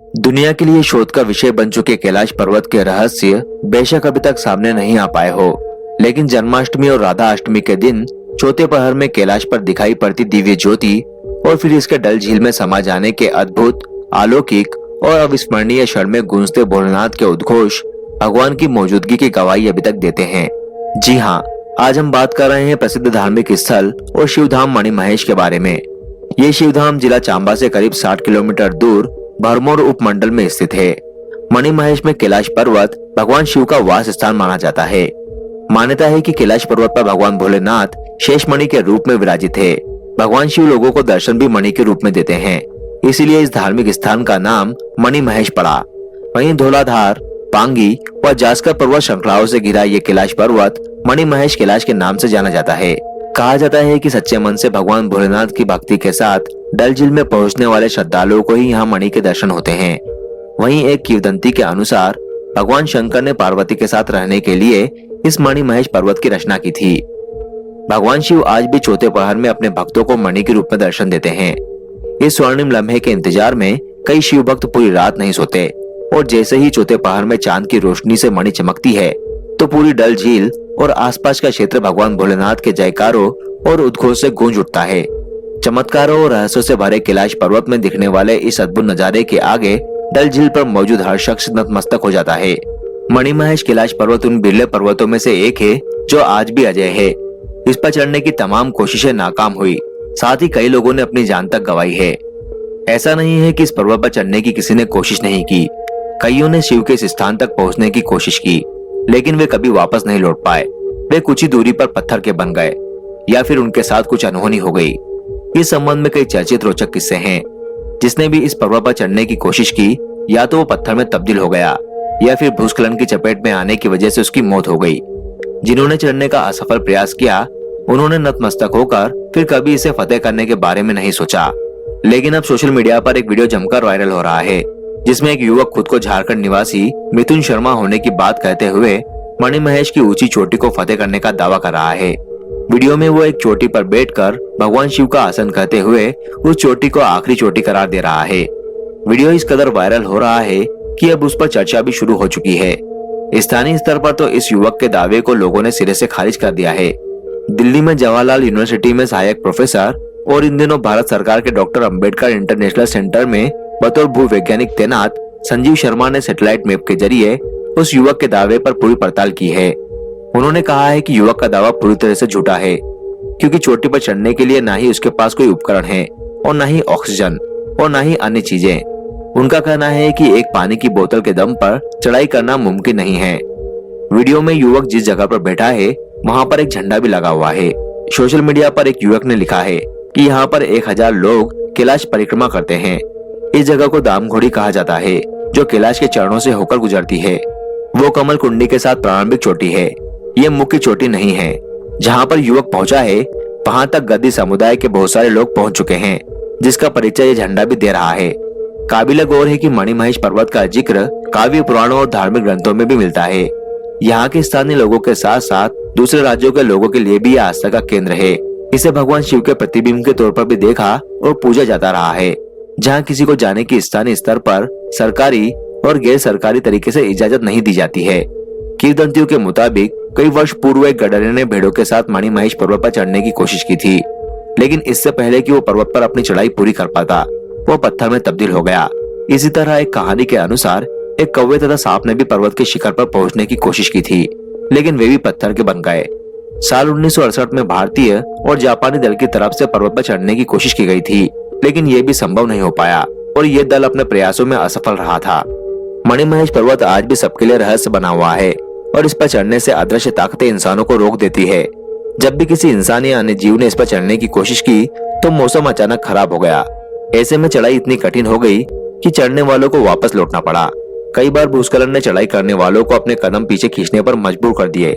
दुनिया के लिए शोध का विषय बन चुके कैलाश पर्वत के रहस्य बेशक अभी तक सामने नहीं आ पाए हो, लेकिन जन्माष्टमी और राधा अष्टमी के दिन चौथे पहर में कैलाश पर दिखाई पड़ती दिव्य ज्योति और फिर इसके डल झील में समा जाने के अद्भुत, अलौकिक और अविस्मरणीय क्षण में गूंजते भोलेनाथ के उद्घोष भगवान की मौजूदगी की गवाही अभी तक देते हैं। जी हाँ, आज हम बात कर रहे हैं प्रसिद्ध धार्मिक स्थल और शिवधाम मणिमहेश के बारे में। ये शिवधाम जिला चांबा से करीब 60 किलोमीटर दूर भरमौर उपमंडल में स्थित है। मणिमहेश में कैलाश पर्वत भगवान शिव का वास स्थान माना जाता है। मान्यता है कि कैलाश पर्वत पर भगवान भोलेनाथ शेष मणि के रूप में विराजित है। भगवान शिव लोगों को दर्शन भी मणि के रूप में देते हैं, इसीलिए इस धार्मिक स्थान का नाम मणिमहेश पड़ा। वहीं धौलाधार, पांगी और जास्कर पर्वत श्रृंखलाओं से घिरा ये कैलाश पर्वत मणिमहेश कैलाश के नाम से जाना जाता है। कहा जाता है कि सच्चे मन से भगवान भोलेनाथ की भक्ति के साथ डल झील में पहुंचने वाले श्रद्धालुओं को ही यहाँ मणि के दर्शन होते हैं। वहीं एक किंवदंती के अनुसार भगवान शंकर ने पार्वती के साथ रहने के लिए इस मणिमहेश पर्वत की रचना की थी। भगवान शिव आज भी चौथे पहर में अपने भक्तों को मणि के रूप में दर्शन देते हैं। इस स्वर्णिम लम्हे के इंतजार में कई शिव भक्त पूरी रात नहीं सोते और जैसे ही चौथे पहर में चांद की रोशनी से मणि चमकती है तो पूरी डल झील और आसपास का क्षेत्र भगवान भोलेनाथ के जयकारों और उद्घोष से गूंज उठता है। चमत्कारों और रहस्यों से भरे कैलाश पर्वत में दिखने वाले इस अद्भुत नजारे के आगे डल झील पर मौजूद हर शख्स नतमस्तक हो जाता है। मणिमहेश कैलाश पर्वत उन बिरले पर्वतों में से एक है जो आज भी अजय है। इस पर चढ़ने की तमाम कोशिशें नाकाम हुई, साथ ही कई लोगों ने अपनी जान तक गंवाई है। ऐसा नहीं है कि इस पर्वत पर चढ़ने की किसी ने कोशिश नहीं की। कईयों ने शिव के इस स्थान तक पहुंचने की कोशिश की, लेकिन वे कभी वापस नहीं लौट पाए। वे कुछ ही दूरी पर पत्थर के बन गए या फिर उनके साथ कुछ अनहोनी हो गई। इस संबंध में कई चर्चित रोचक किस्से हैं। जिसने भी इस पर्वत पर चढ़ने की कोशिश की, या तो वो पत्थर में तब्दील हो गया या फिर भूस्खलन की चपेट में आने की वजह से उसकी मौत हो गई। जिन्होंने चढ़ने का असफल प्रयास किया, उन्होंने नतमस्तक होकर फिर कभी इसे फतेह करने के बारे में नहीं सोचा। लेकिन अब सोशल मीडिया पर एक वीडियो जमकर वायरल हो रहा है, जिसमें एक युवक खुद को झारखंड निवासी मिथुन शर्मा होने की बात कहते हुए मणिमहेश की ऊंची चोटी को फतेह करने का दावा कर रहा है। वीडियो में वो एक चोटी पर बैठकर भगवान शिव का आसन कहते हुए उस चोटी को आखिरी चोटी करार दे रहा है। वीडियो इस कदर वायरल हो रहा है कि अब उस पर चर्चा भी शुरू हो चुकी है। स्थानीय स्तर पर तो इस युवक के दावे को लोगों ने सिरे से खारिज कर दिया है। दिल्ली में जवाहरलाल यूनिवर्सिटी में सहायक प्रोफेसर और इन दिनों भारत सरकार के डॉक्टर अंबेडकर इंटरनेशनल सेंटर में बतौर भूवैज्ञानिक तैनात संजीव शर्मा ने सैटेलाइट मैप के जरिए उस युवक के दावे पर पूरी पड़ताल की है। उन्होंने कहा है कि युवक का दावा पूरी तरह से झूठा है, क्योंकि चोटी पर चढ़ने के लिए ना ही उसके पास कोई उपकरण है और ना ही ऑक्सीजन और ना ही अन्य चीजें। उनका कहना है कि एक पानी की बोतल के दम पर चढ़ाई करना मुमकिन नहीं है। वीडियो में युवक जिस जगह पर बैठा है वहाँ पर एक झंडा भी लगा हुआ है। सोशल मीडिया पर एक युवक ने लिखा है कि यहाँ पर 1000 लोग कैलाश परिक्रमा करते हैं। इस जगह को दामघोड़ी कहा जाता है, जो कैलाश के चरणों से होकर गुजरती है। वो कमल कुंडी के साथ प्रारंभिक चोटी है। ये मुख्य चोटी नहीं है। जहाँ पर युवक पहुंचा है वहां तक गद्दी समुदाय के बहुत सारे लोग पहुंच चुके हैं, जिसका परिचय ये झंडा भी दे रहा है। काबिल गौर है कि मणिमहेश पर्वत का जिक्र काव्य पुराणों और धार्मिक ग्रंथों में भी मिलता है। यहाँ के स्थानीय लोगों के साथ साथ दूसरे राज्यों के लोगों के लिए भी यह आस्था का केंद्र है। इसे भगवान शिव के प्रतिबिंब के तौर पर भी देखा और पूजा जाता रहा है। जहाँ किसी को जाने की स्थानीय स्तर पर सरकारी और गैर सरकारी तरीके से इजाजत नहीं दी जाती है। किंवदंतियों के मुताबिक कई वर्ष पूर्व एक गडरे ने भेड़ों के साथ मणिमहेश पर्वत पर चढ़ने की कोशिश की थी, लेकिन इससे पहले कि वो पर्वत पर अपनी चढ़ाई पूरी कर पाता, वो पत्थर में तब्दील हो गया। इसी तरह एक कहानी के अनुसार एक कौवे तथा सांप ने भी पर्वत के शिखर पर पहुंचने की कोशिश की थी, लेकिन वे भी पत्थर के बन गए। साल 1968 में भारतीय और जापानी दल की तरफ से पर्वत पर चढ़ने की कोशिश की गई थी, लेकिन ये भी संभव नहीं हो पाया और ये दल अपने प्रयासों में असफल रहा था। मणिमहेश पर्वत आज भी सबके लिए रहस्य बना हुआ है और इस पर चढ़ने से अदृश्य ताकतें इंसानों को रोक देती है। जब भी किसी इंसान या अन्य जीव ने इस पर चढ़ने की कोशिश की तो मौसम अचानक खराब हो गया। ऐसे में चढ़ाई इतनी कठिन हो गई कि चढ़ने वालों को वापस लौटना पड़ा। कई बार भूस्खलन ने चढ़ाई करने वालों को अपने कदम पीछे खींचने पर मजबूर कर दिए।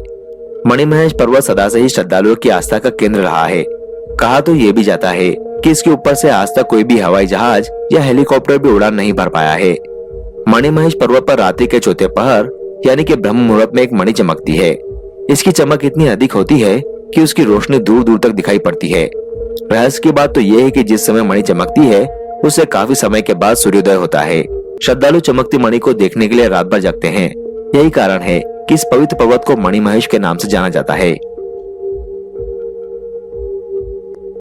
मणिमहेश पर्वत सदा से ही श्रद्धालुओं की आस्था का केंद्र रहा है। कहा तो ये भी जाता है कि इसके ऊपर से आज तक कोई भी हवाई जहाज या हेलीकॉप्टर भी उड़ान नहीं भर पाया है। मणिमहेश पर्वत पर रात्रि के चौथे पहर यानी कि ब्रह्म मुहूर्त में एक मणि चमकती है। इसकी चमक इतनी अधिक होती है कि उसकी रोशनी दूर दूर तक दिखाई पड़ती है। रहस्य की बात तो यह है कि जिस समय मणि चमकती है उससे काफी समय के बाद सूर्योदय होता है। श्रद्धालु चमकती मणि को देखने के लिए रात भर जगते हैं। यही कारण है कि इस पवित्र पर्वत को मणि महेश के नाम से जाना जाता है।